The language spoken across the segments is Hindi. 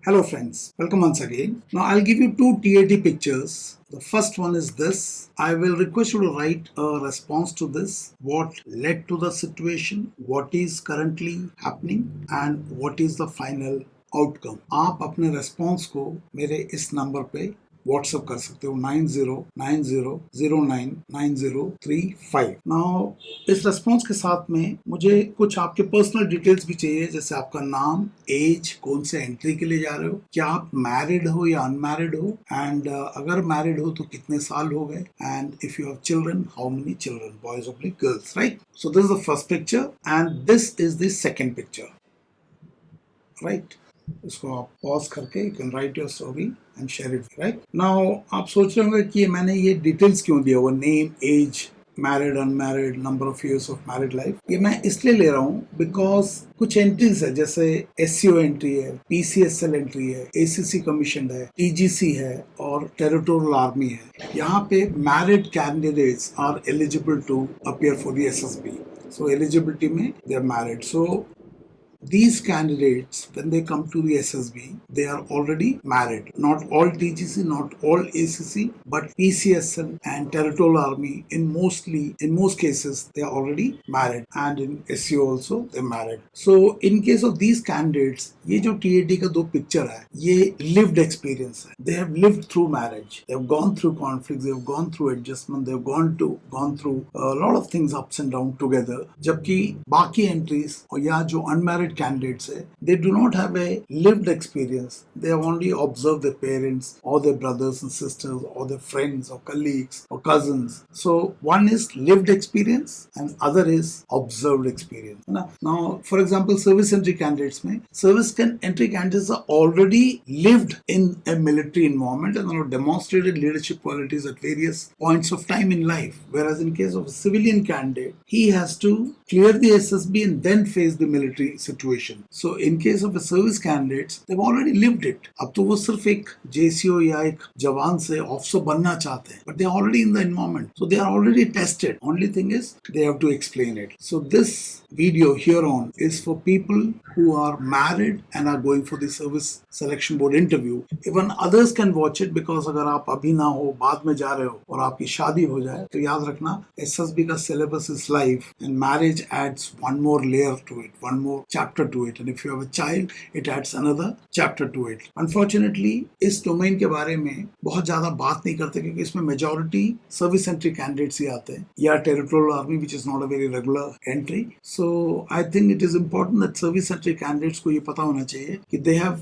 Hello friends, welcome once again. Now I'll give you two TAT pictures. The first one is this. I will request you to write a response to this. What led to the situation, what is currently happening and what is the final outcome. आप अपने response को मेरे इस number पे व्हाट्सएप कर सकते हो 9090099035। नाउ इस रिस्पॉन्स के साथ में मुझे कुछ आपके पर्सनल डिटेल्स भी चाहिए, जैसे आपका नाम, एज, कौन से एंट्री के लिए जा रहे हो, क्या आप मैरिड हो या अनमैरिड हो, एंड अगर मैरिड हो तो कितने साल हो गए, and if you have children how many children, boys और girls, right? So this is the first picture and this is the second picture, right? इसको आप पॉज करके you can write your story and share it, right? Now आप सोच रहे होंगे कि मैंने ये डिटेल्स क्यों दिया हुआ, name, age, married, unmarried, number of years of married life. ये मैं इसलिए ले रहा हूँ बिकॉज कुछ एंट्रीज है, जैसे एससीओ एंट्री है, पीसीएसएल एंट्री है, एसीसी कमीशन है, टीजीसी है और टेरिटोरियल आर्मी है। यहाँ पे married candidates are eligible to appear for the SSB. So eligibility में they are married. So these candidates, when they come to the SSB, they are already married. Not all TGC, not all ACC, but PCSL and Territorial Army, in most cases, they are already married. And in SCO also, they're married. So, in case of these candidates, ये जो TAT का दो picture है, ये lived experience है. They have lived through marriage. They have gone through conflicts. They have gone through adjustment. They have gone through a lot of things ups and downs together. जबकि बाकी entries और या जो unmarried candidates hai, they do not have a lived experience. They have only observed their parents or their brothers and sisters or their friends or colleagues or cousins. So one is lived experience and other is observed experience. Now for example, service entry candidates mein, service entry candidates are already lived in a military environment and have demonstrated leadership qualities at various points of time in life, whereas in case of a civilian candidate, he has to clear the SSB and then face the military situation. So in case of a service candidates, they've already lived it. अब तो वो सिर्फ एक JCO या एक जवान से ऑफिसर बनना चाहते हैं, but they are already in the environment, so they are already tested. Only thing is they have to explain it. So this video here on is for people who are married and are going for the service selection board interview. Even others can watch it, because अगर आप अभी ना हो, बाद में जा रहे हो और आपकी शादी हो जाए, तो याद रखना SSB का syllabus is life and marriage adds one more layer to it, one more chapter to it, and if you have a child it adds another chapter to it. Unfortunately इस डोमेन के बारे में बहुत ज्यादा बात नहीं करते, क्योंकि इसमें मेजॉरिटी सर्विस एंट्री कैंडिडेट्स ही आते हैं या territorial army, which is not a very regular entry. So I think it is important that service entry candidates को ये पता होना चाहिए कि they have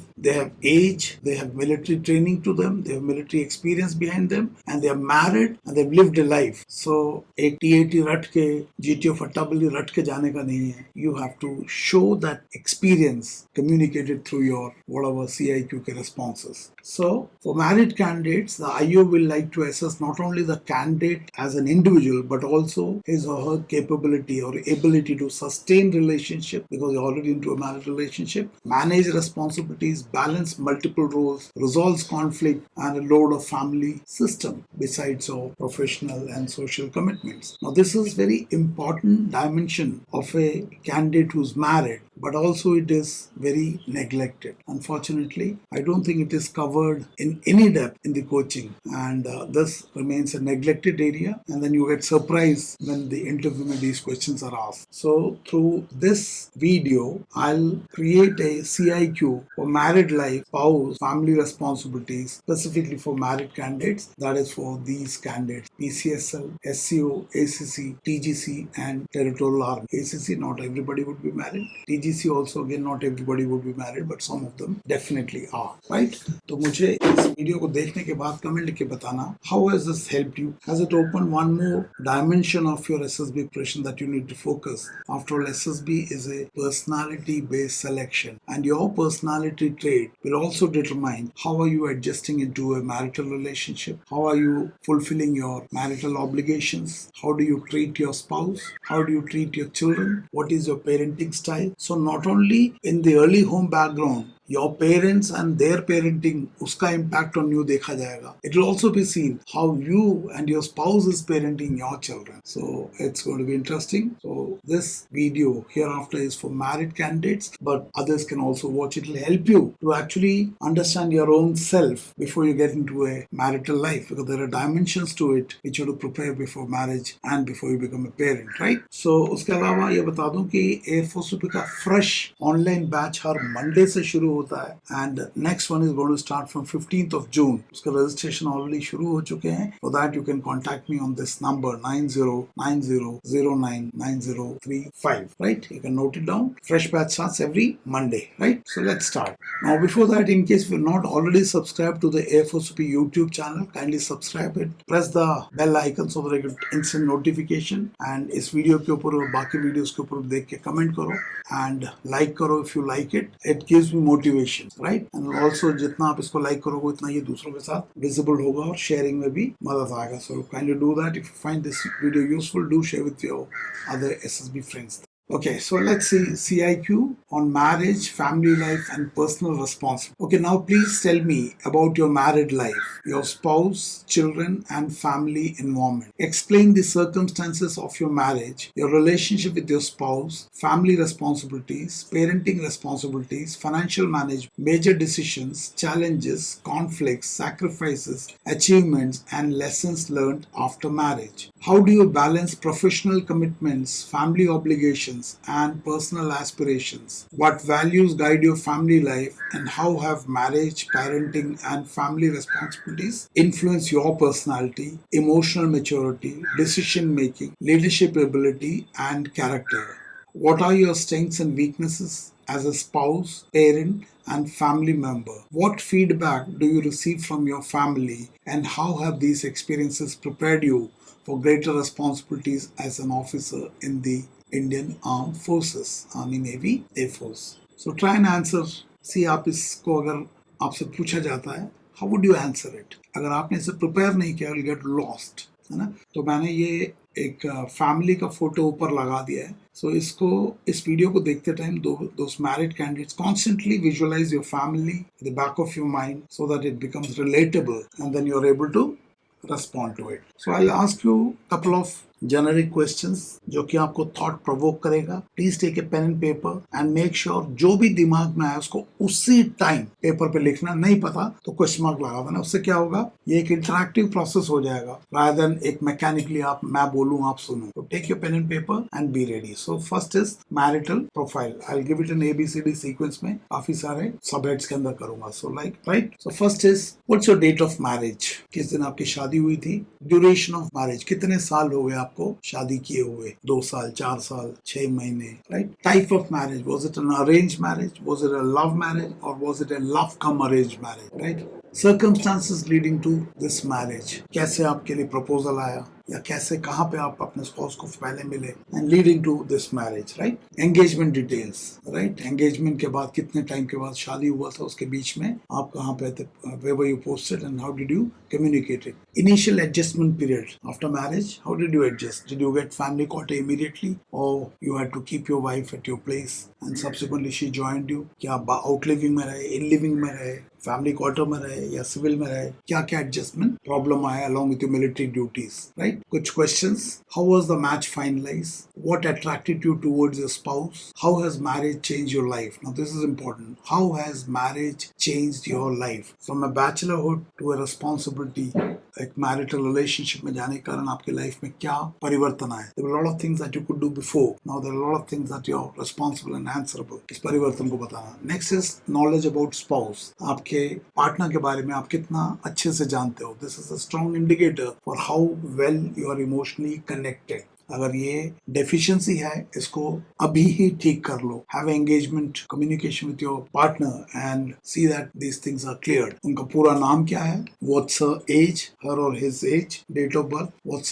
age, they have military training to them, they have military experience behind them, and they are married and they've lived a life. So एक TAT रट के, GTO फट्टाबली रट के जाने का नहीं है. You have to show that experience communicated through your whatever CIQ के responses. So for married candidates, the IO will like to assess not only the candidate as an individual, but also his or her capability or ability to sustain relationship, because they're already into a married relationship, manage responsibilities, balance multiple roles, resolves conflict, and a load of family system besides our professional and social commitments. Now this is very important dimension of a candidate who's married, but also it is very neglected. Unfortunately, I don't think it is covered in any depth in the coaching, and this remains a neglected area, and then you get surprised when the interview में these questions are asked. So through this video, I'll create a CIQ for married life, spouse, family responsibilities, specifically for married candidates. That is for these candidates: PCSL, SCO, ACC, TGC, and Territorial Army. ACC, not everybody would be married. TGC also, again, not everybody would be married, but some of them definitely are, right? तो मुझे इस वीडियो को देखने के बाद कमेंट लिख के बताना, how has this helped you? Has it opened one more dimension of your SSB preparation that you need to focus? After all, SSB is a personality-based selection, and your personality trait will also determine how are you adjusting into a marital relationship, how are you fulfilling your marital obligations, how do you treat your spouse, how do you treat your children, what is your parenting style. So not only in the early home background your parents and their parenting, उसका इम्पैक्ट ऑन यू देखा जाएगा. It will also be seen how you and your spouse is parenting your children. So it's going to be interesting. So this video hereafter is for married candidates, but others can also watch. It will help you to actually understand your own self before you get into a marital life, because there are dimensions to it which you have to prepare before marriage and before you become a parent, right? So उसके अलावा ये बता दूं कि A4CP का fresh online batch हर Monday से शुरू होता है, and next one is going to start from 15th of June. उसका registration already शुरू हो चुके हैं. For that you can contact me on this number 9090090935, right? You can note it down. Fresh batch starts every Monday, right? So let's start. Now before that, in case you're not already subscribed to the A4CP YouTube channel, kindly subscribe it. Press the bell icon so that you get instant notification. And इस वीडियो के ऊपर और बाकी वीडियोस के ऊपर देख के कमेंट करो and like करो if you like it. It gives me motivation, right? And also जितना आप इसको like करोगे उतना ये दूसरों के साथ visible होगा और sharing में भी मदद आएगा. So kindly do that. If you find this video useful, do share with your other SSB friends. Okay, so let's see CIQ on marriage, family life, and personal responsibility. Okay, now please tell me about your married life, your spouse, children, and family environment. Explain the circumstances of your marriage, your relationship with your spouse, family responsibilities, parenting responsibilities, financial management, major decisions, challenges, conflicts, sacrifices, achievements, and lessons learned after marriage. How do you balance professional commitments, family obligations, and personal aspirations? What values guide your family life, and how have marriage, parenting, and family responsibilities influenced your personality, emotional maturity, decision making, leadership ability, and character? What are your strengths and weaknesses as a spouse, parent, and family member? What feedback do you receive from your family, and how have these experiences prepared you for greater responsibilities as an officer in the Indian Armed Forces, Army, Navy, Air Force? So try and answer. See, आप इसको अगर आपसे पूछा जाता है, how would you answer it? अगर आपने इसे prepare नहीं किया, you'll get lost, है ना? तो मैंने ये एक फैमिली का फोटो ऊपर लगा दिया है. सो इस वीडियो को देखते time those married candidates constantly visualize your family at the back of your mind so that it becomes relatable and then you're able to respond to it. So I'll ask you a couple of generic questions जो कि आपको thought provoke करेगा. Please take a pen and paper and make sure जो भी दिमाग में आए उसको उसी टाइम पेपर पे लिखना. नहीं पता तो क्वेश्चन मार्क लगा देना. उससे क्या होगा, ये एक इंटरैक्टिव प्रोसेस हो जाएगा rather than एक मैकेनिकली आप मैं बोलूं आप सुनो. तो take your pen and paper and be ready. So first is marital profile. I'll give it an ABCD sequence में काफी सारे सबहेड्स के अंदर करूंगा. So like right. So first is what's your date of marriage? किस दिन आपकी शादी हुई थी? Duration of marriage, कितने साल हो गए आपको शादी किए हुए? 2 साल, 4 साल, 6 महीने, right? Type of marriage, was it an arranged marriage? Was it a love marriage? Or was it a love come arranged marriage, right? Circumstances leading to this marriage, कैसे आपके लिए प्रपोजल आया या कैसे कहाँ पे आप अपने स्पाउस को पहले मिले, and leading to this marriage, right? Engagement details, right? Engagement के बाद कितने टाइम के बाद शादी हुआ था, उसके बीच में आप कहाँ पे थे, where were you posted and how did you communicate it? Initial adjustment period after marriage, how did you adjust? Did you get family quarter immediately or you had to keep your wife at your place and subsequently she joined you? क्या आप outliving में रहे, in-living में रहे, फैमिली क्वार्टर में रहे या सिविल में रहे? क्या क्या एडजस्टमेंट प्रॉब्लम आया along with your military duties, right? कुछ questions. How was the match finalized? What attracted you towards your spouse? How has marriage changed your life? Now this is important. How has marriage changed your life? From a bachelorhood to a responsibility, एक marital relationship में जाने के कारण आपके लाइफ में क्या परिवर्तन आए? There were a lot of things that you could do before. Now there are a lot of things that you're responsible and answerable. इस परिवर्तन को बताना. Next is knowledge about spouse. आपके पार्टनर के बारे में आप कितना अच्छे से जानते हो. This is a strong indicator for how well you are emotionally connected. अगर ये डेफिशिएंसी है, इसको अभी ही ठीक कर लो. Have engagement communication with your partner and see that these things are clear. उनका पूरा नाम क्या है, व्हाट्स हर एज, हर और his age, date of birth, what's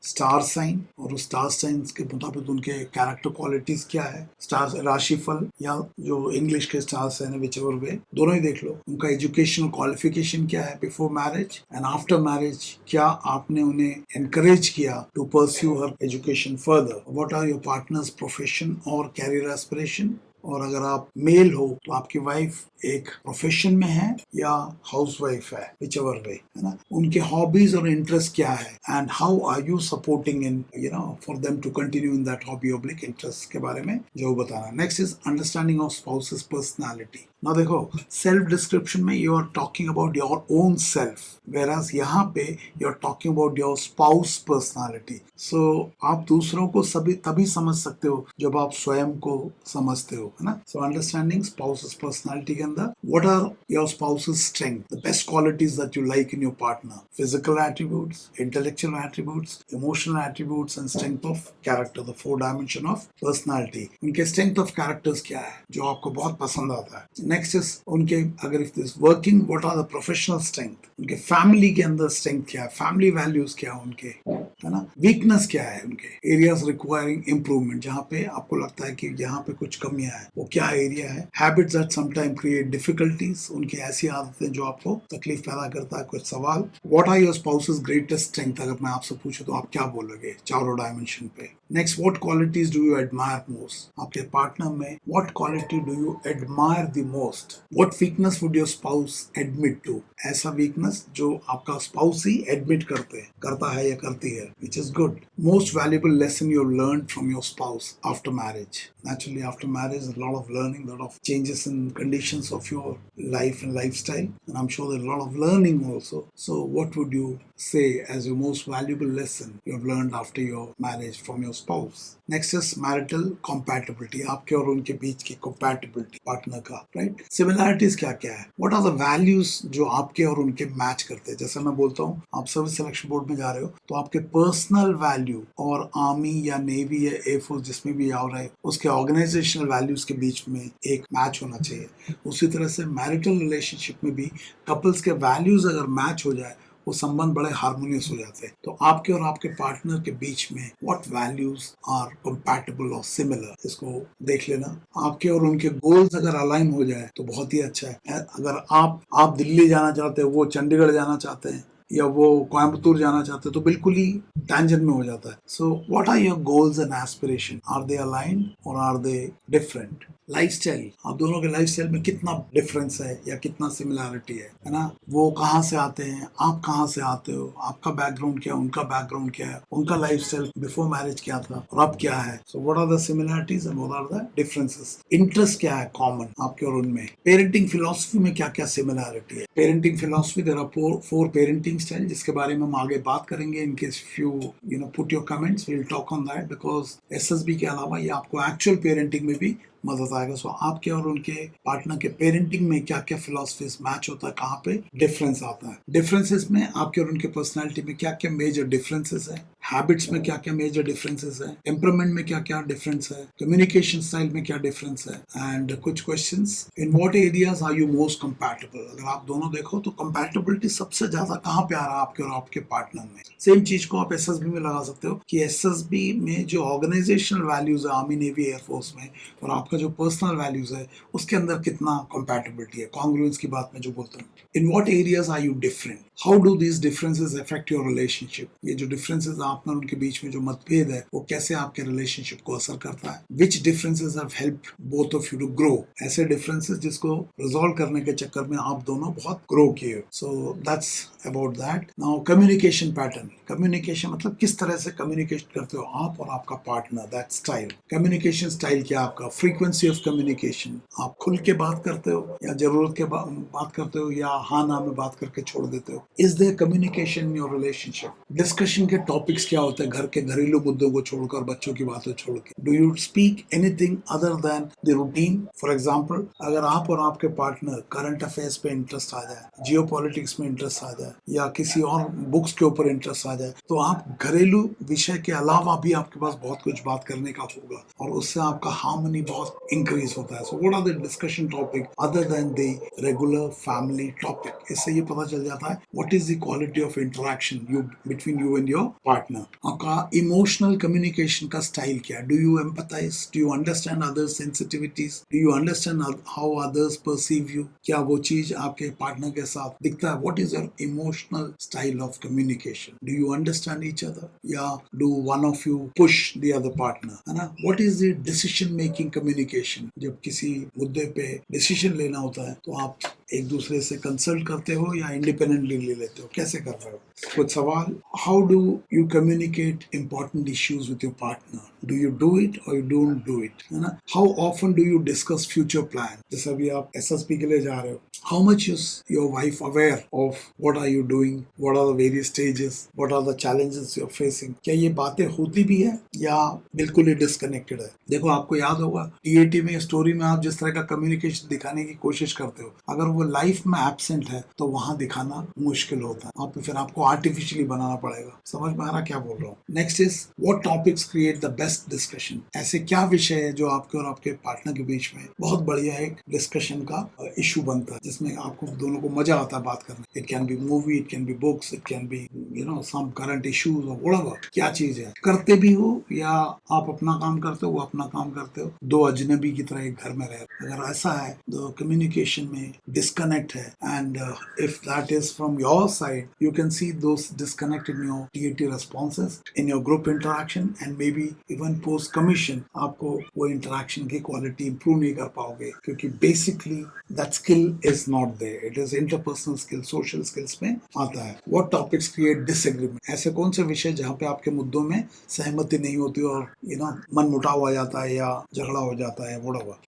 star sign, और उस स्टार साइंस के मुताबिक उनके कैरेक्टर क्वालिटीज क्या है, स्टार राशिफल या जो इंग्लिश के स्टार साइन है, whichever way, दोनों ही देख लो. उनका एजुकेशनल क्वालिफिकेशन क्या है before marriage and after marriage, क्या आपने उन्हें एनकरेज किया to pursue her education further? What are your partner's profession or career aspiration? और अगर आप मेल हो तो आपकी वाइफ एक प्रोफेशन में है या हाउस वाइफ है, विच एवर वे, है ना। उनके हॉबीज और इंटरेस्ट क्या है and how are you supporting in for them to continue in that hobby oblique interest के बारे में जो बताना। Next is understanding of spouses personality. ना देखो, सेल्फ डिस्क्रिप्शन में you are talking about your own self, whereas यहाँ पे you are talking about your spouse personality. So आप दूसरों को सभी तभी समझ सकते हो जब आप स्वयं को समझते हो, है ना। सो अंडरस्टैंडिंग स्पाउसेस पर्सनालिटी के अंदर what are your spouse's strength, the best qualities that you like in your partner, physical attributes, intellectual attributes, emotional attributes and strength of character, the 4 dimension of personality. उनके स्ट्रेंथ ऑफ कैरेक्टर्स क्या है जो आपको बहुत पसंद आता है। नेक्स्ट इज उनके अगर if this working what are the professional strength, उनके फैमिली के अंदर स्ट्रेंथ क्या है, फैमिली वैल्यूज क्या है उनके, है ना। वीकनेस क्या है उनके, एरियाज रिक्वायरिंग इंप्रूवमेंट, जहाँ पे आपको लगता है कि यहाँ पे कुछ कमियां है, वो क्या एरिया है। Habits that sometime create difficulties, उनकी ऐसी आदतें जो आपको तकलीफ पैदा करता है। कुछ सवाल, what are your spouse's greatest strength, अगर मैं आपसे पूछूं तो आप क्या बोलोगे चारों डायमेंशन पे। Next, what qualities do you admire most, आपके पार्टनर में what quality do you admire the most. What weakness would your spouse admit to, ऐसा वीकनेस जो आपका स्पाउस ही एडमिट करता है या करती है, which is good. Most valuable lesson you learned from your spouse after marriage. Naturally, after marriage, a lot of learning, a lot of changes in conditions of your life and lifestyle, and I'm sure there's a lot of learning also. So, what would you say as your most valuable lesson you have learned after your marriage from your spouse? Next is marital compatibility. आपके और उनके बीच की compatibility, partner का, right? Similarities क्या क्या है? What are the values जो आपके और उनके मैच करते हैं? जैसे मैं बोलता हूँ, आप सर्विस सिलेक्शन बोर्ड में जा रहे हो तो आपके पर्सनल वैल्यू और आर्मी या नेवी या एयरफोर्स जिसमें भी आ रहा है उसके ऑर्गेनाइजेशनल वैल्यूज के बीच में एक मैच होना चाहिए। उसी तरह से मैरिटल रिलेशनशिप में भी कपल्स के वैल्यूज अगर मैच हो जाए वो संबंध बड़े हार्मोनियस हो जाते हैं। तो आपके और आपके पार्टनर के बीच में व्हाट वैल्यूज आर कंपैटिबल और सिमिलर, इसको देख लेना। आपके और उनके गोल्स अगर अलाइन हो जाए तो बहुत ही अच्छा है। अगर आप दिल्ली जाना चाहते हैं, वो चंडीगढ़ जाना चाहते हैं या वो कोयम्बतूर जाना चाहते हैं तो बिल्कुल ही टेंजेंट में हो जाता है। So what are your goals and aspiration, are they aligned और आर दे डिफरेंट। लाइफस्टाइल, आप दोनों के लाइफस्टाइल में कितना डिफरेंस है या कितना सिमिलैरिटी है ना। वो कहाँ से आते हैं, आप कहाँ से आते हो, आपका बैकग्राउंड क्या है, उनका बैकग्राउंड क्या है, उनका लाइफस्टाइल बिफोर मैरिज क्या था और अब क्या है। So what are the similarities and what are the differences. Interest क्या है कॉमन आपके और उनमें। पेरेंटिंग फिलॉसफी में क्या क्या सिमिलैरिटी है। Parenting philosophy, there are 4 parenting style जिसके बारे में हम आगे बात करेंगे। In case you put your comments, we will talk on that, because SSB के अलावा ये आपको एक्चुअल पेरेंटिंग में भी मदद आएगा। सो आपके और उनके पार्टनर के पेरेंटिंग में क्या क्या फिलॉसफीज मैच होता है, कहाँ पे डिफरेंस आता है। डिफरेंसेस में आपके और उनके पर्सनालिटी में क्या क्या मेजर डिफरेंसेस है, हैबिट्स में क्या क्या मेजर डिफरेंसेस है, टेम्परामेंट में क्या क्या डिफरेंस है, कम्युनिकेशन स्टाइल में क्या डिफरेंस है, एंड कुछ questions, in what areas are you most compatible. अगर आप दोनों देखो तो कंपैटिबिलिटी सबसे ज्यादा कहाँ पे आ रहा है आपके और आपके पार्टनर में। सेम चीज को आप एसएसबी में लगा सकते हो कि एसएसबी में जो ऑर्गेनाइजेशनल वैल्यूज है आर्मी नेवी एयरफोर्स में और आपका जो पर्सनल वैल्यूज है उसके अंदर कितना कंपैटिबिलिटी है। कॉन्ग्रुएंस की बात में जो बोलते हैं, in what areas are you different, how do these differences affect your relationship. ये जो डिफरेंसेस आप और उनके बीच में जो मतभेद है वो कैसे आपके रिलेशनशिप को असर करता है। Which differences have helped both of you to grow, ऐसे डिफरेंसेस जिसको रिजॉल्व करने के चक्कर में आप दोनों बहुत ग्रो किए। So that's about that. Now communication pattern, communication मतलब किस तरह से कम्युनिकेट करते हो आप और आपका partner, that style. Communication style क्या आपका, फ्रीक्वेंसी ऑफ कम्युनिकेशन, आप खुल के बात करते हो या जरूरत के बात करते हो या हाँ ना में बात करके छोड़ देते हो। Is there communication in your relationship. Discussion के टॉपिक्स क्या होते हैं, घर के घरेलू मुद्दों को छोड़कर, बच्चों की बातें छोड़ के। Do you speak anything other than the routine. For example, अगर आप और आपके पार्टनर करंट अफेयर्स पे इंटरेस्ट आ जाए, जियो पॉलिटिक्स में इंटरेस्ट आ जाए या किसी और बुक्स के ऊपर इंटरेस्ट आ जाए तो आप घरेलू विषय के अलावा भी आपके पास बहुत कुछ बात करने का होगा और उससे आपका हार्मनी बहुत इंक्रीज होता है। So what are the discussion topic other than the regular family topic. इससे ये पता चल जाता है what is the quality of interaction you between you and your partner. आपका इमोशनल कम्युनिकेशन का स्टाइल क्या है? Do you empathize? Do you understand others sensitivities? Do you understand how others perceive you? क्या वो चीज आपके पार्टनर के साथ दिखता है? What is your emotional style of communication? Do you understand each other या do one of you push the other partner, है ना? What is the decision making communication? जब किसी मुद्दे पे डिसीजन लेना होता है तो आप एक दूसरे से कंसल्ट करते हो या इंडिपेंडेंटली ले लेते हो? कैसे कर रहे हो? कुछ सवाल, how do you communicate important issues with your partner? Do you do it और यू डोंट डू इट, है ना? How often do you discuss future plan? जैसे अभी आप एसएसपी के लिए जा रहे हो, how much is your wife aware of what are you doing, what are the various stages, what are the challenges you're facing? क्या ये बातें होती भी है या बिल्कुल ही डिस्कनेक्टेड है? देखो, आपको याद होगा टीएटी में, स्टोरी में आप जिस तरह का कम्युनिकेशन दिखाने की कोशिश करते हो, अगर वो लाइफ में एब्सेंट है तो वहां दिखाना मुश्किल होता है, आप फिर आपको आर्टिफिशियली बनाना पड़ेगा। समझ में आ रहा क्या बोल रहा हूँ? Next is what topics create the best discussion? ऐसे क्या विषय है जो आपके और आपके पार्टनर के बीच में बहुत बढ़िया एक डिस्कशन का इशू बनता है, जिसमें आपको दोनों को मजा आता है बात करने? It can be movie, it can be books, it can be some current issues और व्हाटएवर। क्या चीज है? करते भी हो या आप अपना काम करते हो, वो अपना काम करते हो, दो अजनबी की तरह एक घर में रहे? अगर ऐसा है तो कम्युनिकेशन में डिस्कनेक्ट है, and if that is from your side, you can see those disconnect in your TAT responses, in your group interaction, and may be even post commission आपको वो इंटरेक्शन की क्वालिटी इंप्रूव नहीं कर पाओगे, क्योंकि basically that skill is not there. It is interpersonal skill, social skills में आता है। What topics create disagreement? ऐसे कौन से विषय जहाँ पे आपके मुद्दों में सहमति नहीं होती और मन मुटाव आ जाता है या झगड़ा हो जाता है, व्हाटएवर।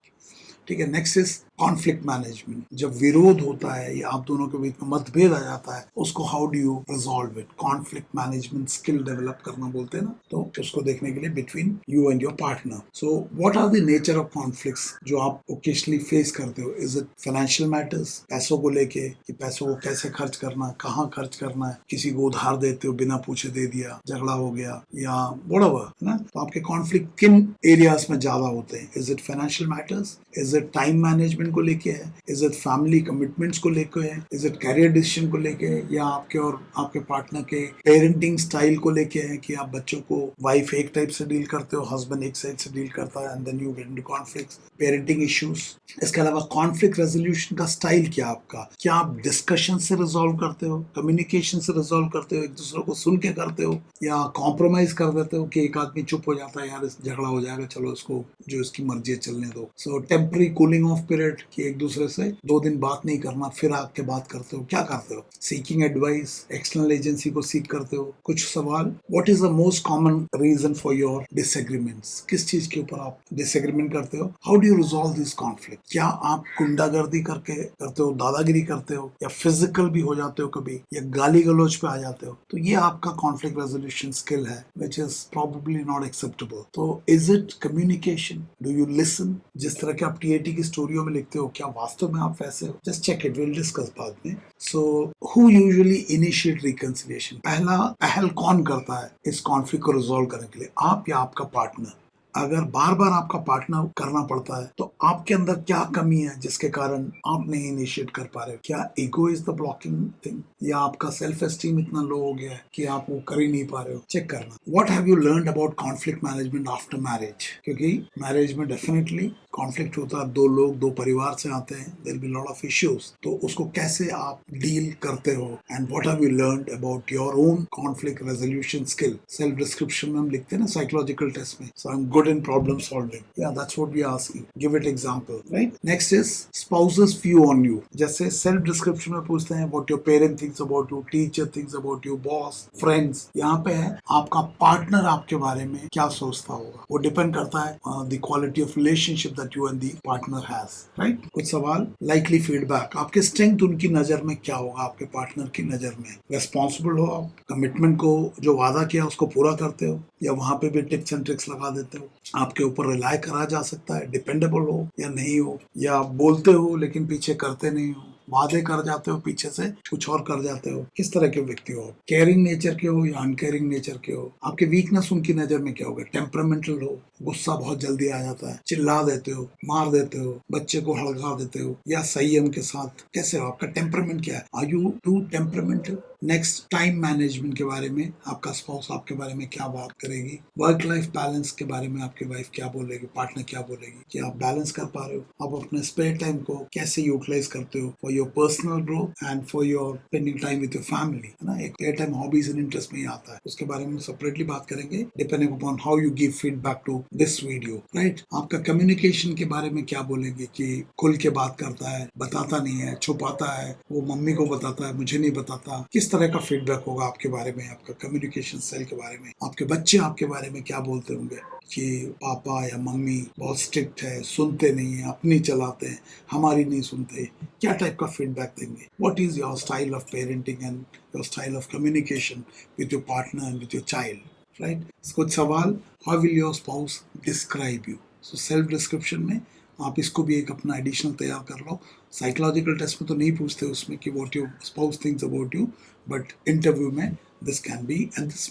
ठीक है। Next is conflict management. जब विरोध होता है या आप दोनों के बीच में मतभेद आ जाता है, उसको how do you resolve it? Conflict management skill develop करना बोलते हैं ना, तो उसको देखने के लिए between you and your partner. So what are the nature of conflicts जो आप ओकेजनली फेस करते हो? इज इट फाइनेंशियल मैटर्स, पैसों को लेके कि पैसों को कैसे खर्च करना, कहाँ खर्च करना है, किसी को उधार देते हो, बिना पूछे दे दिया, झगड़ा हो गया, या व्हाटएवर, है ना? तो आपके कॉन्फ्लिक्ट किन एरियाज में ज्यादा होते हैं? Is it financial matters? Is it time management को लेके है? इज इट फैमिली कमिटमेंट्स को लेके है? इज इट कैरियर डिसीजन को लेके है? या आपके और आपके पार्टनर के पेरेंटिंग स्टाइल को लेके है कि आप बच्चों को, वाइफ एक टाइप से डील करते हो, हस्बैंड एक साइड से डील करता है, and then you get into conflicts, parenting issues. इसके अलावा कॉन्फ्लिक्ट रेजोल्यूशन का स्टाइल क्या आपका? क्या आप डिस्कशन से रिजॉल्व करते हो, कम्युनिकेशन से रिजॉल्व करते हो, एक दूसरे को सुन के करते हो, या कॉम्प्रोमाइज कर देते हो कि एक आदमी चुप हो जाता है, यार इस झगड़ा हो जाएगा, चलो इसको जो इसकी मर्जी है चलने दो। सो टेम्पररी कूलिंग ऑफ पीरियड कि एक दूसरे से 2 दिन बात नहीं करना, फिर आके बात करते हो। क्या करते हो? सीकिंग एडवाइस, एक्सटर्नल एजेंसी को सीख करते हो? कुछ सवाल, what is the most common reason for your disagreements? किस चीज के ऊपर आप डिसएग्रीमेंट करते हो? How do you resolve this conflict? क्या आप गुंडागर्दी करके करते हो, दादागिरी करते हो, या फिजिकल भी हो जाते हो कभी, या गाली गलौज पे आ जाते हो? तो ये आपका कॉन्फ्लिक्ट रेजोल्यूशन स्किल है, which is probably not acceptable. तो is it communication? Do you listen? जिस तरह के आप टीएटी की स्टोरियों में लिखते हो, क्या वास्तव में आप वैसे हो? Just check it, will discuss बाद में। So who usually initiate reconciliation? पहल कौन करता है इस कॉन्फ्लिक्ट को रिजॉल्व करने के लिए, आप या आपका पार्टनर? अगर बार बार आपका पार्टनर करना पड़ता है तो आपके अंदर क्या कमी है जिसके कारण आप नहीं इनिशिएट कर पा रहे हो? क्या ego is the blocking thing, या आपका सेल्फ एस्टीम इतना लो हो गया है कि आप वो कर ही नहीं पा रहे हो? चेक करना। What have you learned about conflict management after marriage? क्योंकि मैरिज में डेफिनेटली कॉन्फ्लिक्ट होता है, 2 लोग 2 परिवार से आते हैं, there will be lot of issues. तो उसको कैसे आप डील करते हो, and what have you learned about your own conflict resolution skill? Self description में हम लिखते हैं ना साइकोलॉजिकल टेस्ट में, so I am good in problem solving. Yeah, that's what we are asking. Give it example, right? Next is spouse's view on you. जैसे self description में पूछते हैं what your parent thinks about you, teacher thinks about you, boss, friends. यहाँ पे है आपका पार्टनर आपके बारे में क्या सोचता होगा। वो डिपेंड करता है the quality of relationship that you and the partner has, right? कुछ सवाल, likely feedback. आपके स्ट्रेंथ उनकी नजर में क्या होगा, आपके पार्टनर की नजर में? रेस्पॉन्सिबल हो आप, कमिटमेंट को जो वादा किया उसको पूरा करते हो, या वहां पे भी टिप्स एंड ट्रिक्स लगा देते हो? आपके ऊपर रिलाय करा जा सकता है, डिपेंडेबल हो या नहीं हो, या बोलते हो लेकिन पीछे करते नहीं हो, वादे कर जाते हो, पीछे से कुछ और कर जाते हो, किस तरह के व्यक्ति हो? केयरिंग नेचर के हो या अनकेयरिंग नेचर के हो? आपके वीकनेस उनकी नजर में क्या होगा? टेम्परामेंटल हो, गुस्सा बहुत जल्दी आ जाता है, चिल्ला देते हो, मार देते हो, बच्चे को हड़का देते हो, या संयम के साथ कैसे हो? आपका टेम्परामेंट क्या है? Are you too temperamental? Next, time management के बारे में आपका स्पाउस आपके बारे में क्या बात करेगी? वर्क लाइफ बैलेंस के बारे में आपकी वाइफ क्या बोलेगी, पार्टनर क्या बोलेगी? कि आप बैलेंस कर पा रहे हो? आप अपने स्पेयर टाइम को कैसे यूटिलाइज करते हो for your personal growth and for your spending time with your family, है ना? एक spare time hobbies and interest में ही आता है, उसके बारे में सेपरेटली बात करेंगे depending upon how you give feedback to this video, right? आपका कम्युनिकेशन के बारे में क्या बोलेंगे कि खुल के बात करता है, बताता नहीं है, छुपाता है, वो मम्मी को बताता है, मुझे नहीं बताता? किस तरह का फीडबैक होगा आपके बारे में, आपका कम्युनिकेशन स्टाइल के बारे में? आपके बच्चे आपके बारे में क्या बोलते होंगे कि पापा या मम्मी बहुत स्ट्रिक्ट है, सुनते नहीं है, अपनी चलाते हैं, हमारी नहीं सुनते? क्या टाइप का फीडबैक देंगे? What is your style of parenting and your style of communication with your partner and with your child, right? कुछ सवाल, how will your spouse describe you? So self description में आप इसको भी एक अपना एडिशनल तैयार कर लो। साइकोलॉजिकल टेस्ट में तो नहीं पूछते उसमें कि what your spouse thinks about you, but interview में this can be, and this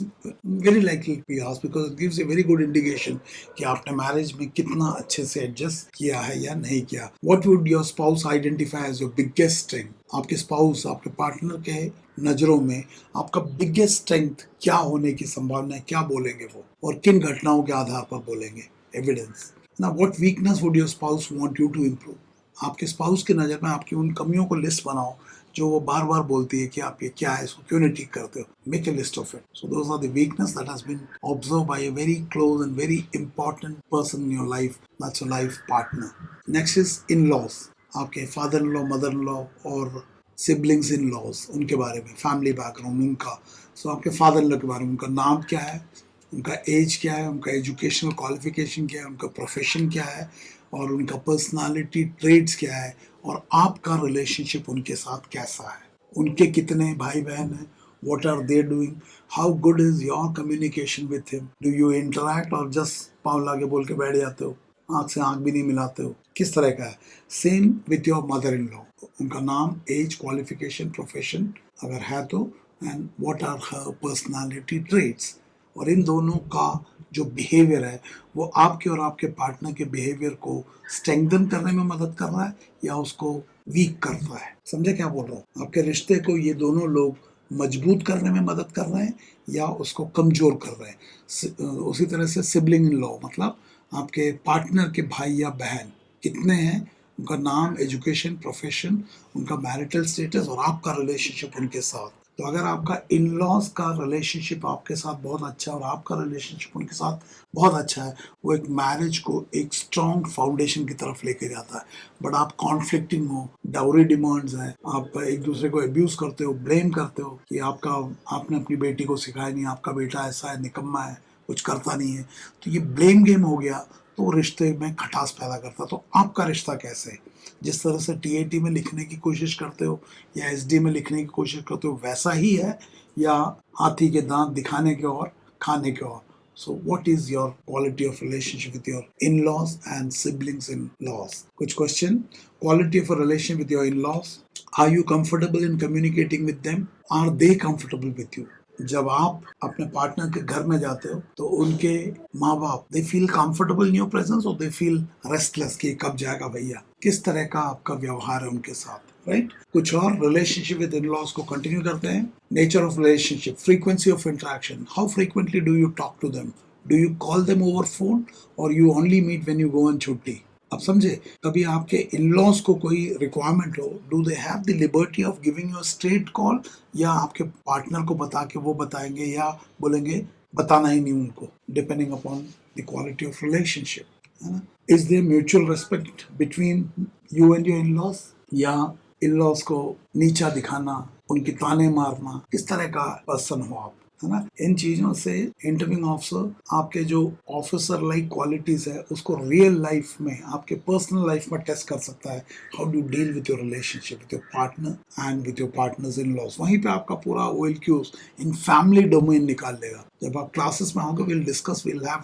very likely to be asked because it gives a very good indication कि आपने मैरिज में कितना अच्छे से एडजस्ट किया है या नहीं किया। What would your spouse identify as your biggest strength? आपके स्पाउस, आपके पार्टनर के नजरों में आपका बिगेस्ट स्ट्रेंथ क्या होने की संभावना है? क्या बोलेंगे वो, और किन घटनाओं के आधार पर बोलेंगे? एविडेंस ना। What weakness would your spouse want you to improve? आपके स्पाउस की नज़र में आपकी उन कमियों को लिस्ट बनाओ जो वो बार बार बोलती है कि आप ये क्या है, इसको क्यों नहीं ठीक करते हो? Make a list of it. So those are the weakness that has been observe by a very close and very important person in your life, that's your life partner. Next is in laws, आपके father in law, mother in law और सिबलिंग्स इन लॉज, उनके बारे में, फैमिली बैकग्राउंड उनका। सो आपके फादर इन लॉ के बारे में, उनका नाम क्या है, उनका एज क्या है, उनका एजुकेशनल क्वालिफिकेशन क्या है, उनका प्रोफेशन क्या है, और उनका पर्सनालिटी ट्रेड्स क्या है, और आपका रिलेशनशिप उनके साथ कैसा है? उनके कितने भाई बहन हैं? What are they doing? How good is your communication with him? Do you interact or just पाँव लाके बोल के बैठ जाते हो, आँख से आँख भी नहीं मिलाते हो? किस तरह का है? Same with your mother in law, उनका नाम, एज, क्वालिफिकेशन, प्रोफेशन अगर है तो, and what are her personality traits. और इन दोनों का जो बिहेवियर है वो आपके और आपके पार्टनर के बिहेवियर को स्ट्रेंथन करने में मदद कर रहा है या उसको वीक करता है? समझे क्या बोल रहा हूँ? आपके रिश्ते को ये दोनों लोग मजबूत करने में मदद कर रहे हैं या उसको कमजोर कर रहे हैं? उसी तरह से सिबलिंग इन लॉ, मतलब आपके पार्टनर के भाई या बहन कितने हैं, उनका नाम, एजुकेशन, प्रोफेशन, उनका मैरिटल स्टेटस और आपका रिलेशनशिप उनके साथ। तो अगर आपका इन लॉज का रिलेशनशिप आपके साथ बहुत अच्छा है और आपका रिलेशनशिप उनके साथ बहुत अच्छा है, वो एक मैरिज को एक स्ट्रॉन्ग फाउंडेशन की तरफ लेके जाता है। बट आप कॉन्फ्लिक्टिंग हो, डाउरी डिमांड्स है, आप एक दूसरे को अब्यूज करते हो, ब्लेम करते हो कि आपने अपनी बेटी को सिखाया नहीं, आपका बेटा ऐसा है, निकम्मा है, कुछ करता नहीं है, तो ये ब्लेम गेम हो गया, तो रिश्ते में खटास पैदा करता। तो आपका रिश्ता कैसे है? जिस तरह से टीएटी में लिखने की कोशिश करते हो या एसडी में लिखने की कोशिश करते हो वैसा ही है, या हाथी के दांत दिखाने के और खाने के और? So what is your quality of relationship with your in laws and siblings in laws? कुछ question, quality of a relation with your in laws, are you comfortable in communicating with them, are they comfortable with you? जब आप अपने पार्टनर के घर में जाते हो तो उनके माँ बाप, they feel comfortable in your presence और दे फील रेस्टलेस कि कब जाएगा भैया? किस तरह का आपका व्यवहार है उनके साथ, राइट? कुछ और रिलेशनशिप विद इन लॉज को कंटिन्यू करते हैं। Nature of relationship, frequency of interaction, how frequently do you talk to them? Do you call them over phone और you only meet when you go on छुट्टी? अब समझे, कभी आपके इन-लॉज को कोई रिक्वायरमेंट हो, do they have the liberty of giving you a straight call, या आपके पार्टनर को बता के वो बताएंगे या बोलेंगे बताना ही नहीं उनको, depending upon the quality of relationship, है ना? Is there mutual respect between you and your in-laws, या इन-लॉज को नीचा दिखाना, उनकी ताने मारना, किस तरह का पर्सन हो आप, है ना? इन चीजों से इंटरव्यूइंग ऑफिसर आपके जो ऑफिसर लाइक क्वालिटीज है उसको रियल लाइफ में, आपके पर्सनल लाइफ में टेस्ट कर सकता है। How do deal with your relationship with your partner and with your partners in laws? वहीं पे आपका पूरा OLQs इन फैमिली डोमेन निकाल लेगा। जब आप क्लासेस में होंगे will discuss, will have,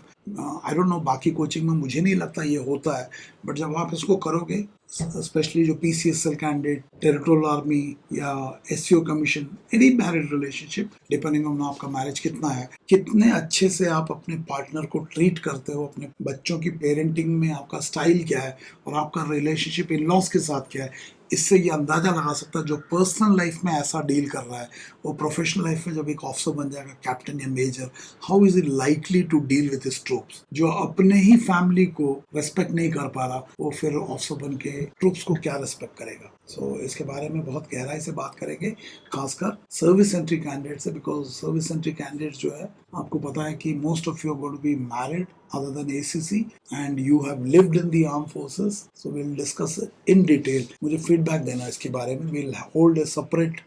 I don't know बाकी कोचिंग में मुझे नहीं लगता ये होता है, बट जब आप इसको करोगे स्पेशली जो PCSL कैंडिडेट, टेरिटोरियल आर्मी या SCO commission, any married relationship, depending on आपका मैरिज कितना है, कितने अच्छे से आप अपने पार्टनर को ट्रीट करते हो, अपने बच्चों की पेरेंटिंग में आपका स्टाइल क्या है और आपका रिलेशनशिप इन लॉज के साथ क्या है, इससे ये अंदाजा लगा सकता है जो पर्सनल लाइफ में ऐसा डील कर रहा है वो प्रोफेशनल लाइफ में जब एक ऑफिसर बन जाएगा, कैप्टन या major, how is it likely to deal with his troops. जो अपने ही फैमिली को रेस्पेक्ट नहीं कर पा रहा वो फिर ऑफिसर बन के ट्रूप्स को क्या रेस्पेक्ट करेगा। सो इसके बारे में बहुत गहराई से बात करेंगे, खासकर सर्विस एंट्री कैंडिडेट से, बिकॉज सर्विस एंट्री कैंडिडेट जो है आपको पता है कि most of you are going to be married other than ACC and you have lived in the armed forces, so we'll discuss it in detail. मुझे feedback देना इसके बारे में, we'll hold a separate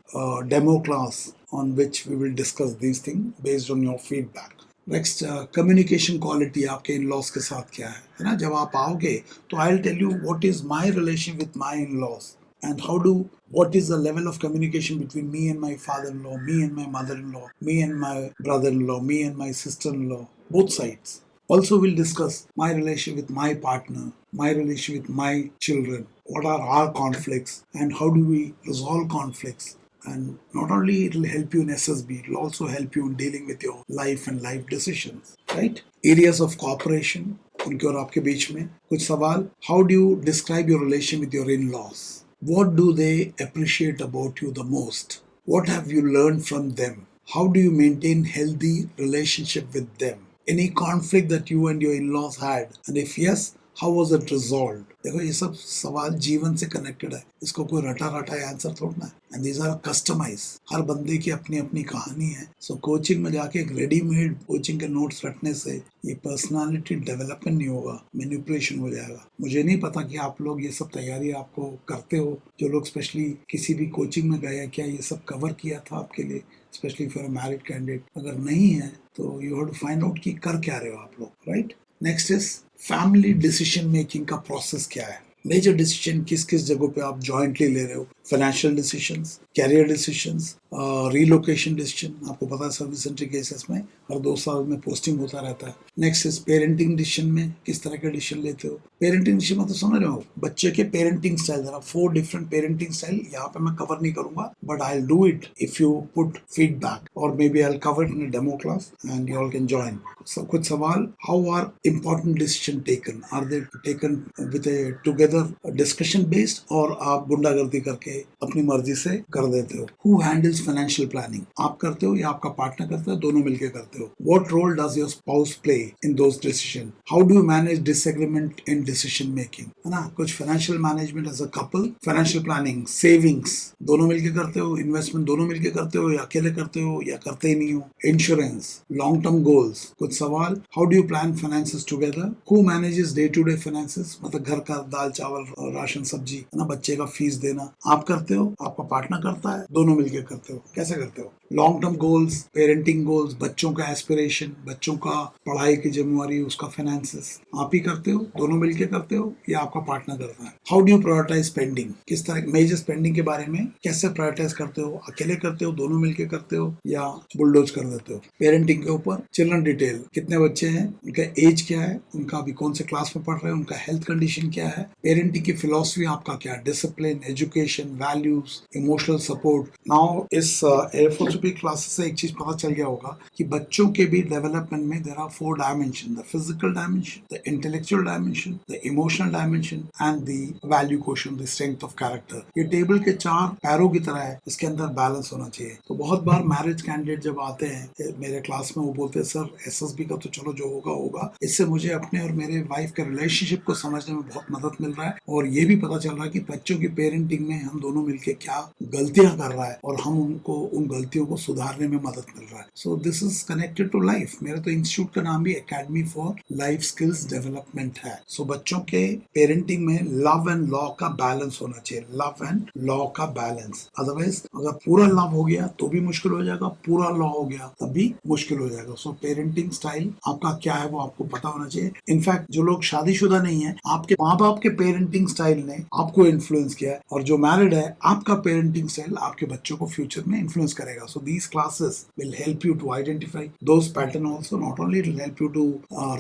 demo class on which we will discuss these things based on your feedback. Next, communication quality आपके in-laws के साथ क्या है ना। जब आप आओगे तो I'll tell you what is my relation with my in-laws and what is the level of communication between me and my father-in-law, me and my mother-in-law, me and my brother-in-law, me and my sister-in-law, both sides. Also, we'll discuss my relation with my partner, my relation with my children, what are our conflicts, and how do we resolve conflicts. And not only it will help you in SSB, it will also help you in dealing with your life and life decisions, right? Areas of cooperation, उनके और आपके बीच में कुछ सवाल। How do you describe your relation with your in-laws? What do they appreciate about you the most? What have you learned from them? How do you maintain healthy relationship with them? Any conflict that you and your in-laws had, and if yes, how was it resolved? देखो ये सब सवाल जीवन से कनेक्टेड है, इसको कोई रटा रटा आंसर थोड़ना है, एंड दीज आर कस्टमाइज। हर बंदे की अपनी अपनी कहानी है। सो कोचिंग में जाके एक रेडीमेड कोचिंग के नोट्स रटने से ये पर्सनालिटी डेवलपमेंट नहीं होगा, मैनिपुलेशन हो जाएगा। मुझे नहीं पता कि आप लोग ये सब तैयारी आपको करते हो, जो लोग स्पेशली किसी भी कोचिंग में गए, क्या ये सब कवर किया था आपके लिए, specially for a married candidate. अगर नहीं है तो you have to find out कि कर क्या रहे हो आप लोग, right. Next is family decision making का प्रोसेस क्या है। मेजर डिसीजन किस किस जगहों पे आप जॉइंटली ले रहे हो, financial decisions, career decisions, relocation decision. आपको पता है सर्विस एंट्री केसेस में हर 2 साल में पोस्टिंग होता रहता है। नेक्स्ट इज पेरेंटिंग डिसीजन में किस तरह के डिसीजन लेते हो। पेरेंटिंग डिसीजन मतलब समझ रहे हो, बच्चे के पेरेंटिंग स्टाइल, जरा 4 डिफरेंट पेरेंटिंग स्टाइल यहाँ पे मैं कवर नहीं करूंगा, but I will do it if you put feedback, और maybe I will cover in a demo class and you all can join. कुछ सवाल, how are important decision taken, are they taken with a together discussion based, और आप गुंडागर्दी करके अपनी मर्जी से कर देते हो। हु हैंडल्स फाइनेंशियल प्लानिंग, आप करते हो या आपका पार्टनर करता है, दोनों मिलकर करते हो। What role does your spouse play in those decision, how do you manage disagreement in decision making, है ना। कुछ financial management as a couple, financial planning, savings दोनों मिलकर करते हो, इन्वेस्टमेंट दोनों मिलकर करते हो या अकेले करते हो या करते ही नहीं हो। Insurance, long term goals. कुछ सवाल, how do you plan finances together, who manages day to day finances, मतलब घर का दाल चावल राशन सब्जी, है ना, बच्चे का फीस देना, आप करते हो, आपका पार्टनर करता है, दोनों मिलकर करते हो। कैसे करते हो। Long term goals, parenting goals, बच्चों का एस्पिरेशन, बच्चों का पढ़ाई की जिम्मेवारी, उसका फाइनेंसेस आप ही करते हो, दोनों मिलकर करते हो या आपका पार्टनर करता है। How do you prioritize spending, किस तरह मेजर स्पेंडिंग के बारे में कैसे प्रायोरिटाइज करते हो, अकेले करते हो, दोनों मिलकर करते हो या बुलडोज कर देते हो। पेरेंटिंग के ऊपर चिल्ड्रन डिटेल, कितने बच्चे हैं, उनका एज क्या है, उनका अभी कौन से क्लास में पढ़ रहे हैं, उनका हेल्थ कंडीशन क्या है, पेरेंटिंग की फिलॉसफी आपका क्या है, discipline, education, values, emotional support. Now इस एयरफोर्स क्लासेस से एक चीज पता चल गया होगा कि बच्चों के भी डेवलपमेंट में there are 4 dimension, the physical dimension, the intellectual dimension, the emotional dimension and the value question, the strength of character. ये टेबल के 4 पैरों की तरह है, इसके अंदर बैलेंस होना चाहिए। तो बहुत बार मैरिज कैंडिडेट जब आते हैं मेरे क्लास में, वो बोलते हैं सर SSB का तो चलो जो होगा होगा, इससे मुझे अपने और मेरे वाइफ के रिलेशनशिप को समझने में बहुत मदद मिल रहा है, और ये भी पता चल रहा है कि बच्चों की पेरेंटिंग में हम दोनों मिलकर क्या गलतियां कर रहा है और हम उनको उन गलतियों को सुधारने में मदद मिल रहा है। So this is connected to life. मेरे तो इंस्टीट्यूट का नाम भी academy for life skills development है। सो बच्चों के पेरेंटिंग में लव एंड लॉ का बैलेंस होना चाहिए, लव एंड लॉ का बैलेंस। अदरवाइज अगर पूरा लव हो गया तो भी मुश्किल हो जाएगा, पूरा लॉ हो गया तब भी मुश्किल हो जाएगा। सो पेरेंटिंग स्टाइल आपका क्या है वो आपको पता होना चाहिए। इनफैक्ट जो लोग शादीशुदा नहीं है, आपके माँ बाप के पेरेंटिंग स्टाइल ने आपको इन्फ्लुएंस किया है, और जो मैरिड है आपका पेरेंटिंग स्टाइल आपके बच्चों को फ्यूचर में इन्फ्लुएंस करेगा। So these classes will help you to identify those patterns also. Not only it will help you to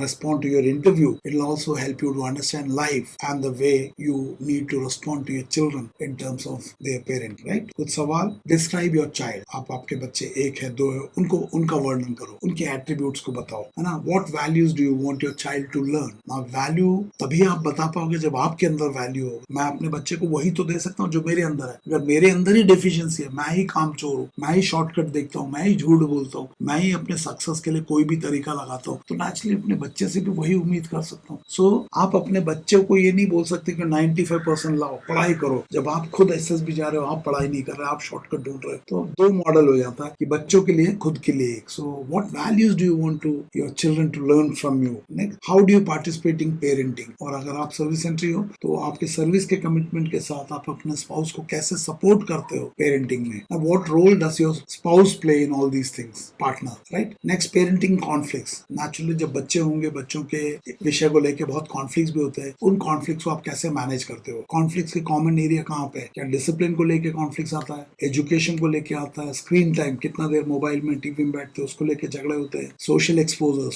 respond to your interview, it will also help you to understand life and the way you need to respond to your children in terms of their parent, right? कुछ सवाल, describe your child. आप आपके बच्चे एक है दो है, उनका वर्णन करो, उनके एट्रीब्यूट्स को बताओ, है ना? What values do you want your child to learn? Now value तभी आप बता पाओगे जब आपके अंदर वैल्यू हो। मैं अपने बच्चे को वही तो दे सकता हूँ जो मेरे अंदर है। अगर मेरे अंदर ही डेफिशिएंसी है, मैं ही कामचोर हूँ, मैं ही शॉर्टकट देखता हूँ, मैं ही झूठ बोलता हूँ, मैं ही अपने सक्सेस के लिए कोई भी तरीका लगाता हूँ, तो नेचुरली अपने बच्चे से भी वही उम्मीद कर सकता हूँ। सो आप अपने बच्चे को ये नहीं बोल सकते कि 95% लाओ, पढ़ाई करो, जब आप खुद एसएसबी जा रहे हो, आप पढ़ाई नहीं कर रहे, आप शॉर्टकट ढूंढ रहे हो। तो दो मॉडल हो जाता है कि बच्चों के लिए, खुद के लिए एक। So what values do you want to your children to learn from you? Next, how do you participate in parenting? और अगर आप सर्विस एंट्री हो तो आपके सर्विस के कमिटमेंट के साथ आप अपने स्पाउस को कैसे सपोर्ट करते हो पेरेंटिंग में? What role does your spouse play in all these things? Partner, right? Next, parenting conflicts. Naturally जब बच्चे होंगे, बच्चों के विषय को लेकर बहुत कॉन्फ्लिक्ट्स भी होते हैं। उन कॉन्फ्लिक्ट्स को आप कैसे मैनेज करते हो? कॉन्फ्लिक्ट्स के कॉमन एरिया कहाँ पे? क्या डिसिप्लिन को लेकर कॉन्फ्लिक्ट्स आता है, एजुकेशन को लेकर आता है, स्क्रीन टाइम, कितना देर मोबाइल में, टीवी में बैठते हो, उसको लेकर झगड़े होते हैं, सोशल एक्सपोजर।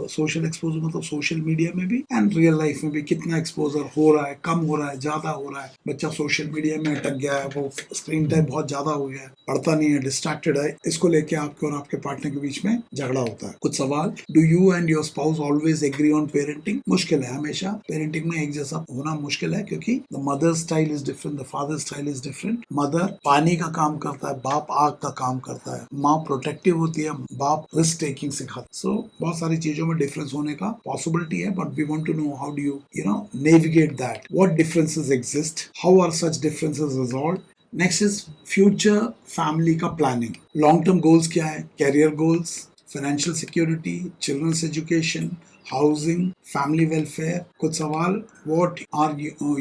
सोशल एक्सपोजर मतलब सोशल मीडिया में भी एंड रियल लाइफ में भी कितना एक्सपोजर हो रहा है, कम हो रहा है, ज्यादा हो रहा है, बच्चा सोशल मीडिया में अटक गया है, वो स्क्रीन टाइम बहुत ज्यादा हो गया है, पढ़ता नहीं है, डिस्ट्रैक्टेड है, इसको लेके आपके और आपके पार्टनर के बीच में झगड़ा होता है। कुछ सवाल, do you and your spouse always agree on parenting? मुश्किल है, हमेशा पेरेंटिंग में एक जैसा होना मुश्किल है, क्योंकि the mother style is different, the father style is different. Mother पानी का काम करता है, बाप आग का काम करता है, माँ प्रोटेक्टिव होती है, बाप रिस्क टेकिंग सिखाता है। सो बहुत सारी चीजों में डिफरेंस होने का पॉसिबिलिटी है, but we want to know how do you navigate that, what differences exist, how are such differences resolved. Next is future family का planning. Long term goals क्या है? Career goals, financial security, children's education, housing, family welfare. कुछ सवाल, what are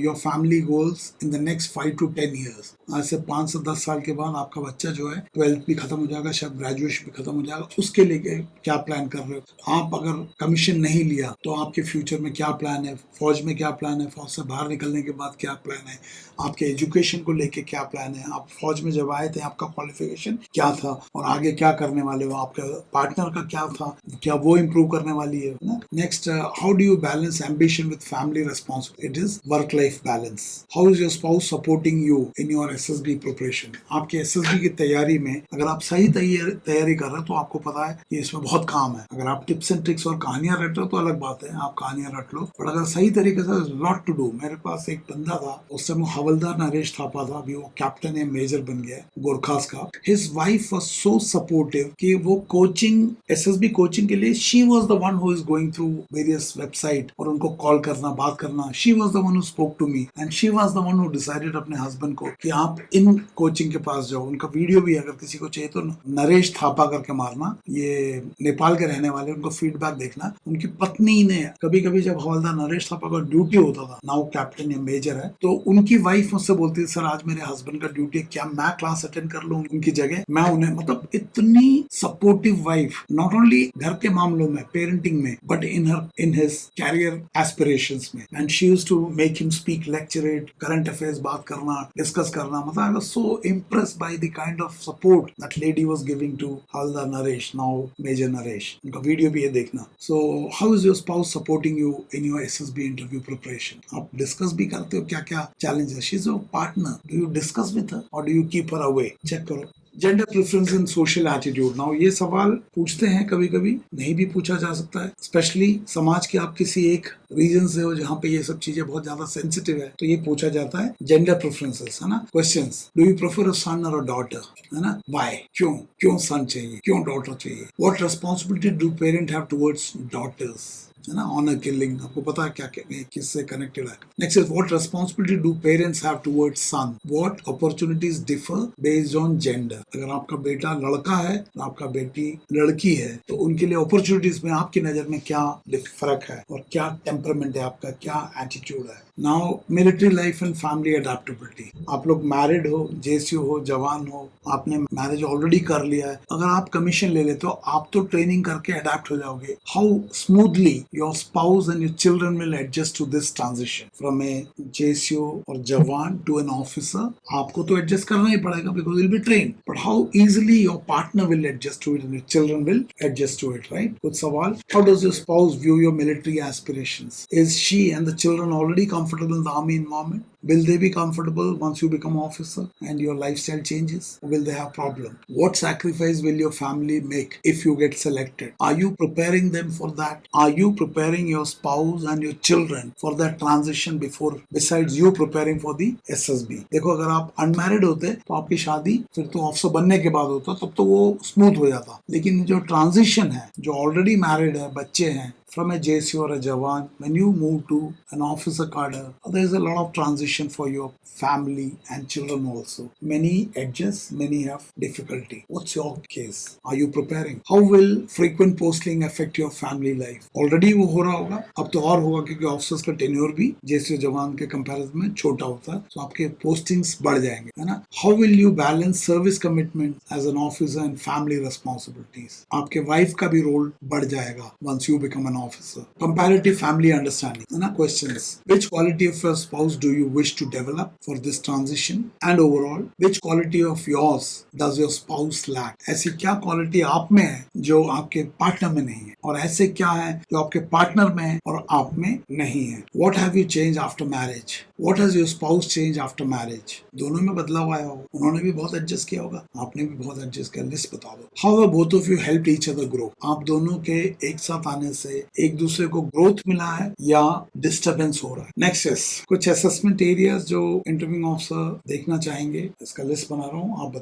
your family goals in the next 5 to 10 years? आज से 5 से 10 साल के बाद आपका बच्चा जो है 12th भी खत्म हो जाएगा, शायद ग्रेजुएशन भी खत्म हो जाएगा, उसके लिए क्या प्लान कर रहे हो? आप अगर कमीशन नहीं लिया तो आपके फ्यूचर में क्या प्लान है? फौज में क्या प्लान है? फौज से बाहर निकलने के बाद क्या प्लान है? आपके एजुकेशन को लेके क्या प्लान है? आप फौज में जब आए थे आपका क्वालिफिकेशन क्या था और आगे क्या करने वाले हो? आपका पार्टनर का क्या था, क्या वो इम्प्रूव करने वाली है ना? Next, how do you balance ambition with family responsibility? It is work life balance. How is your spouse supporting you in your SSB preparation? आपके एसएसबी की तैयारी में अगर आप सही तैयारी कर रहे हो तो आपको पता है कि इसमें बहुत काम है। अगर आप टिप्स एंड ट्रिक्स और कहानियां रट रहे हो तो अलग बात है, आप कहानियां रट लो, पर अगर सही तरीके से, लॉट टू डू। मेरे पास एक बंदा था, उस समय हवलदार नरेश थापा था, अभी वो कैप्टन है, मेजर बन गया गोरखास का। His wife was so supportive कि वो कोचिंग, एसएसबी कोचिंग के लिए she was the one who is going through various website और उनको कॉल करना, बात करना। She was the one who spoke to me and she was the one who decided अपने हस्बैंड को कि आप इन कोचिंग के पास जाओ। उनका वीडियो भी अगर किसी को चाहिए तो नरेश थापा करके मारना, ये नेपाल के रहने वाले, उनको फीडबैक देखना। उनकी पत्नी ने कभी कभी जब हवलदार नरेश थापा का ड्यूटी होता था, नाउ कैप्टन या मेजर है, तो उनकी वाइफ मुझसे बोलती थी, सर आज मेरे हस्बैंड का ड्यूटी है, क्या मैं क्लास अटेंड कर लूं उनकी जगह? मैं उन्हें, मतलब इतनी सपोर्टिव वाइफ, नॉट ओनली घर के मामलों में, पेरेंटिंग में, but in his career aspirations में। And she used to make him speak, lecture it, current affairs बात करना, डिस्कस करना। मतलब I was so impressed by the kind of support that lady was giving to Havaldar Naresh, now major Naresh. उनका वीडियो भी ये देखना। So how is your spouse supporting you in your SSB interview preparation? आप डिस्कस भी करते हो क्या क्या चैलेंज है? She is your partner, do you discuss with her और do you keep her away? Check करो। Gender preference in social attitude. Now ये सवाल पूछते हैं, कभी कभी नहीं भी पूछा जा सकता है, स्पेशली समाज के आप किसी एक रीजन से हो जहाँ पे ये सब चीजें बहुत ज्यादा सेंसिटिव है, तो ये पूछा जाता है जेंडर प्रेफरेंसेस, है ना? Questions, do you prefer a son और अ डॉटर, है ना? व्हाई, क्यों सन चाहिए, क्यों डॉटर चाहिए? What responsibility do parent have towards daughters, है ना? ऑनर किलिंग, आपको पता है क्या किससे कनेक्टेड है। Next is what responsibility do parents have towards son? What opportunities differ based on gender? अगर आपका बेटा लड़का है और आपका बेटी लड़की है, तो उनके लिए अपॉर्चुनिटीज में आपकी नजर में क्या फर्क है और क्या टेम्परामेंट है आपका, क्या एटीट्यूड है? Now military life and family adaptability. आप लोग मैरिड हो, जेसीओ हो, जवान हो, आपने मैरिज ऑलरेडी कर लिया है, अगर आप कमीशन ले लेते हो आप तो ट्रेनिंग करके अडेप्ट हो जाओगे। How smoothly your spouse and your children will adjust to this transition from a JCO और जवान टू एन ऑफिसर। आपको तो एडजस्ट करना ही पड़ेगा because will be train, but how easily your partner will adjust to it and your children will adjust to it, right? कुछ सवाल, how does your spouse view your military aspirations? Is she and the children already comfortable in the army environment? Will they be comfortable once you become officer and your lifestyle changes? Or will they have problem? What sacrifice will your family make if you get selected? Are you preparing them for that? Are you preparing your spouse and your children for that transition before, besides you preparing for the SSB? देखो, अगर आप अनमैरिड होते तो आपकी शादी फिर तो ऑफिसर बनने के बाद होता, तब तो वो स्मूथ हो जाता। लेकिन जो ट्रांजिशन है, जो ऑलरेडी मैरिड है, बच्चे हैं, from a JC or a Jawan, when you move to an officer cadre, there is a lot of transition for your family and children also. Many adjust, many have difficulty. What's your case? Are you preparing? How will frequent posting affect your family life? Already वो हो रहा होगा, अब तो और होगा क्योंकि ऑफिसर्स का टेन्योर भी JC जवान के कंपैरिजन में छोटा होता है, तो आपके पोस्टिंग्स बढ़ जाएंगे, है ना? How will you balance service commitment as an officer and family responsibilities? आपके वाइफ का भी रोल बढ़ जाएगा once you become an officer. Comparative family understanding. है ना? Questions. Which quality of your spouse do you wish to develop for this transition? And overall, which quality of yours does your spouse lack? ऐसी क्या क्वालिटी आप में है जो आपके पार्टनर में नहीं है, और ऐसे क्या है जो आपके पार्टनर में है और आप में नहीं है? What have you changed after marriage? What has your spouse changed after marriage? दोनों में बदलाव आया हो, उन्होंने भी बहुत एडजस्ट किया होगा, आपने भी बहुत एडजस्ट किया, लिस्ट बता दो। How have both of you helped each other grow? आप दोनों के एक साथ आने से एक दूसरे को ग्रोथ मिला है या डिस्टर्बेंस हो रहा है? नेक्स्ट इज कुछ असेसमेंट एरियाज जो इंटरव्यूइंग ऑफिसर देखना चाहेंगे, इसका लिस्ट बना रहा हूँ, आप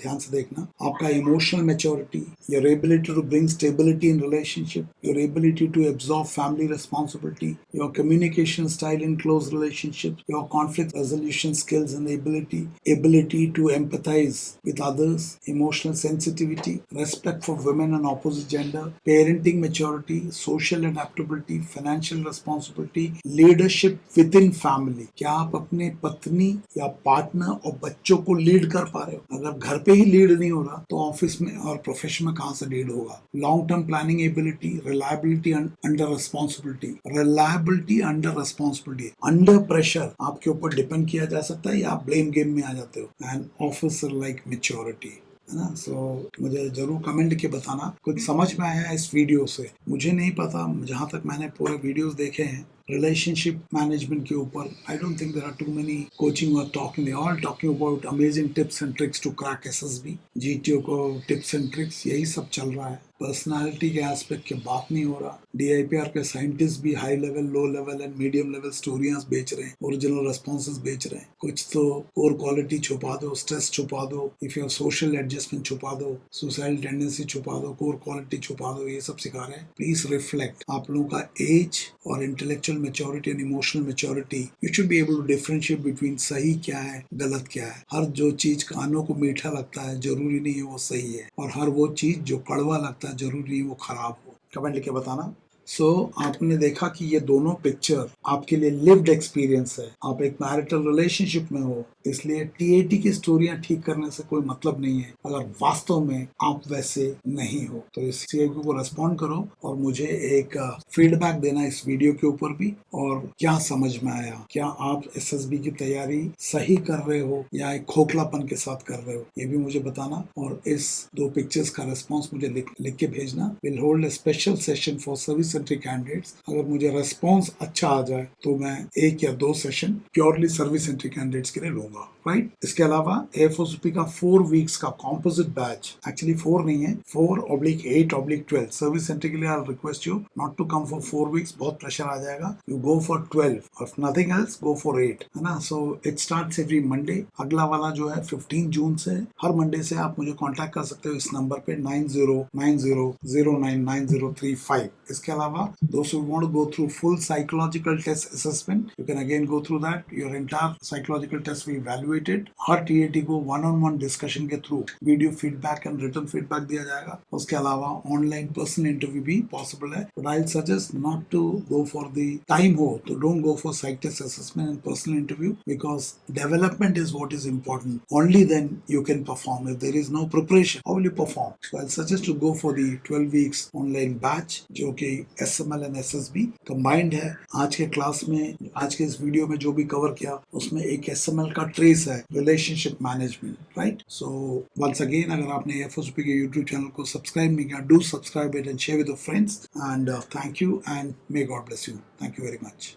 ध्यान से देखना। आपका emotional maturity, your ability to bring stability in relationship, your ability to absorb family responsibility, your communication style in close relationship, your conflict resolution skills and ability to empathize with others, emotional sensitivity, respect for women and opposite gender, parenting maturity, social adaptability, financial responsibility, leadership within family. क्या आप अपने पत्नी या पार्टनर और बच्चों को लीड कर पा रहे हो? अगर घर पे ही लीड नहीं हो रहा तो ऑफिस में और प्रोफेशन में कहां से लीड होगा? Long term planning ability, reliability under responsibility, under pressure आपके ऊपर डिपेंड किया जा सकता है या आप ब्लेम गेम में आ जाते हो, एंड ऑफिसर लाइक मैच्योरिटी, है ना? सो मुझे जरूर कमेंट के बताना कुछ समझ में आया इस वीडियो से। मुझे नहीं पता, जहाँ तक मैंने पूरे वीडियोस देखे हैं रिलेशनशिप मैनेजमेंट के ऊपर, I don't think there are too many coaching और talking, they all talking about amazing tips and tricks to crack SSB, GTO को टिप्स एंड ट्रिक्स, यही सब चल रहा है। पर्सनालिटी के एस्पेक्ट की बात नहीं हो रहा। डीआईपीआर के साइंटिस्ट भी high level, low level and medium level स्टोरियां बेच रहे हैं, ओरिजिनल रेस्पॉन्सेस बेच रहे हैं। कुछ तो कोर क्वालिटी छुपा दो, स्ट्रेस छुपा दो, इफ यू सोशल एडजस्टमेंट छुपा दो, सुसाइडल टेंडेंसी छुपा दो, कोर क्वालिटी छुपा दो, ये सब सिखा रहे हैं। Please reflect. आप लोगों का एज और intellectual maturity and emotional maturity, you should be able to differentiate between सही क्या है, गलत क्या है। हर जो चीज कानों को मीठा लगता है जरूरी नहीं है वो सही है, और हर वो चीज जो कड़वा लगता है जरूरी नहीं वो खराब हो। कमेंट लिखे बताना। आपने देखा कि ये दोनों पिक्चर आपके लिए लिव्ड एक्सपीरियंस है। आप एक मैरिटल रिलेशनशिप में हो, इसलिए टीएटी की स्टोरियां ठीक करने से कोई मतलब नहीं है अगर वास्तव में आप वैसे नहीं हो। तो इस सीआईक्यू को रेस्पॉन्ड करो और मुझे एक फीडबैक देना इस वीडियो के ऊपर भी, और क्या समझ में आया, क्या आप एसएसबी की तैयारी सही कर रहे हो या एक खोखलापन के साथ कर रहे हो, ये भी मुझे बताना। और इस दो पिक्चर्स का रेस्पॉन्स मुझे लिख के भेजना। Will hold a special session for service entry candidates. अगर मुझे रेस्पॉन्स अच्छा आ जाए तो मैं 1 या 2 session purely service entry candidates के लिए लूंगा, राइट? इसके अलावा एएफओसीपी का 4 वीक्स का कॉम्पोजिट बैच, एक्चुअली 4 नहीं है, 4/8/12 सर्विस सेंट्री के लिए। I request you not to come for 4 weeks, बहुत प्रेशर आ जाएगा। You go for 12, if nothing else go for 8, है ना? So it starts every Monday. अगला वाला जो है 15 जून से, हर मंडे से आप मुझे कॉन्टैक्ट कर सकते हो इस नंबर पे 9090099035। इसके अलावा अलावा those who want to go through full psychological test assessment, you can again go through that. Your entire psychological test we evaluated. Her TAT को one-on-one discussion के through video feedback and return feedback दिया जाएगा. उसके अलावा ऑनलाइन पर्सनल इंटरव्यू भी पॉसिबल है. But I suggest not to go for the time हो तो don't go for psych test assessment and personal interview because development is what is important. Only then you can perform. If there is no preparation, how will you perform? So I'll suggest to go for the 12 weeks online batch जो कि SML and SSB combined है. आज के क्लास में, आज के इस वीडियो में जो भी कवर किया उसमें एक SML का ट्रेस है, relationship management, right? So once again, अगर आपने FOSP के यूट्यूब चैनल को सब्सक्राइब नहीं किया, do subscribe it and share with your friends, and thank you and may God bless you. Thank you very much.